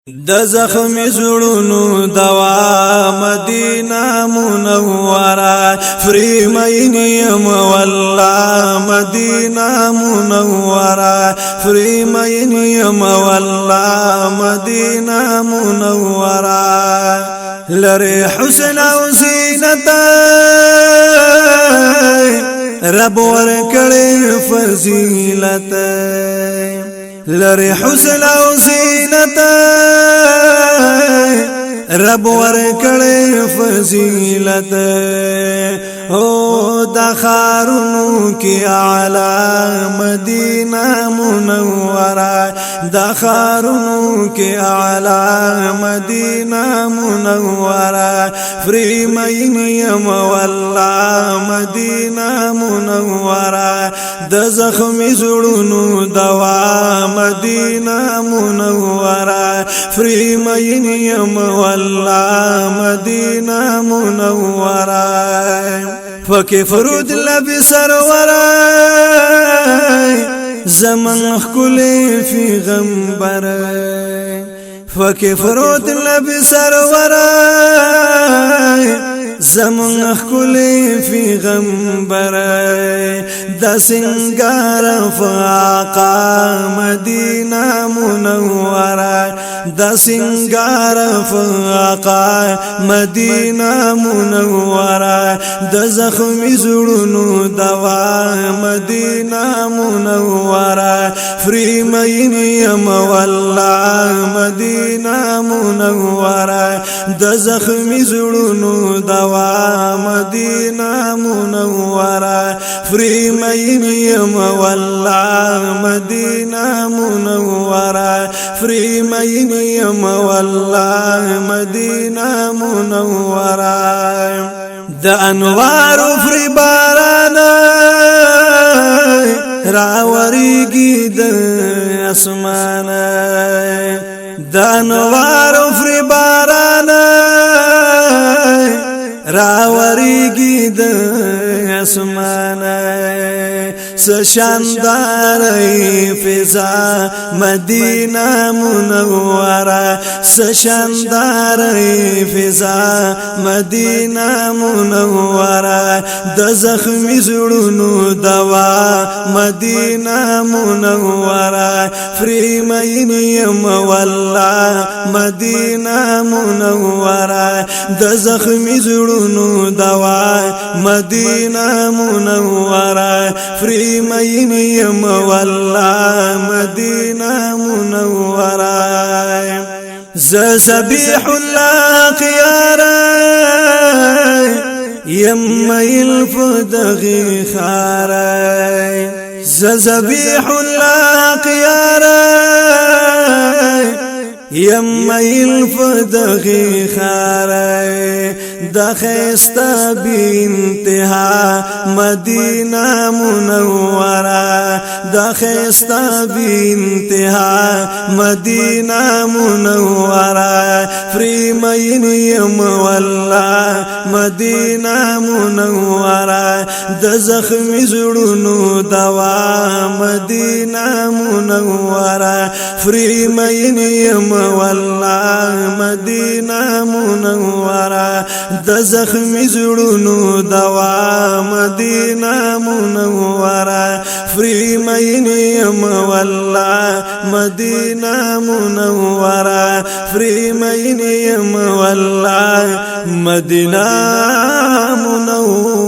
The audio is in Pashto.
د زخم زړونو دوا مدینه منوره فری مینیم والله مدینه منوره فری مینیم والله مدینه منوره لری حسن او زینت رب ورکړي فضیلت لری حسن او زینت رب ورکړي فضیلت او د خارونو کې اعلی مدینه منوره د خارونو کې اعلی مدینه منوره فری مینیم والله مدینه منوره د زخمی زړونو دوا مدینه منوره فری مینیم والله مدینه منوره فکی فرود لبی سرورای زمان خکلی فی غمبرای فکی فرود لبی سرورای زمان خکلی فی غمبرای دا سنگار فاقا مدینه منوره دا سنگار فاقا مدینه منوره د زخمی زړونو دوا مدینه منوره فری مینیم والله مدینه منوره د زخمی زړونو دوا مدینه منوره فری مینیم والله مدینه منوره فری مینیم والله مدینه منوره د انوار فری باران راوریږي د اسمان د انوار فری باران راوریږي د اسمان سشاندار فضا مدینه منوره سشاندار فضا مدینه منوره د زخمی زړونو دوا مدینه منوره فری مینیم والله مدینه منوره د زخمی زړونو دوا مدینه منوره فری مینیم والله مدینه منوره زبیح الله قیاره یم الفدغی خاره زبیح الله قیاره یم الفدغی خاره د خستا بنتها مدینه منوره د خستا بنتها مدینه منوره فری مینیم والله مدینه منوره د زخمی زړونو دوا مدینه منوره فری مینیم والله مدینه منوره د زخمی زړونو دوا مدینه منوره فری مینیم والله مدینه منوره فری مینیم والله مدینه منوره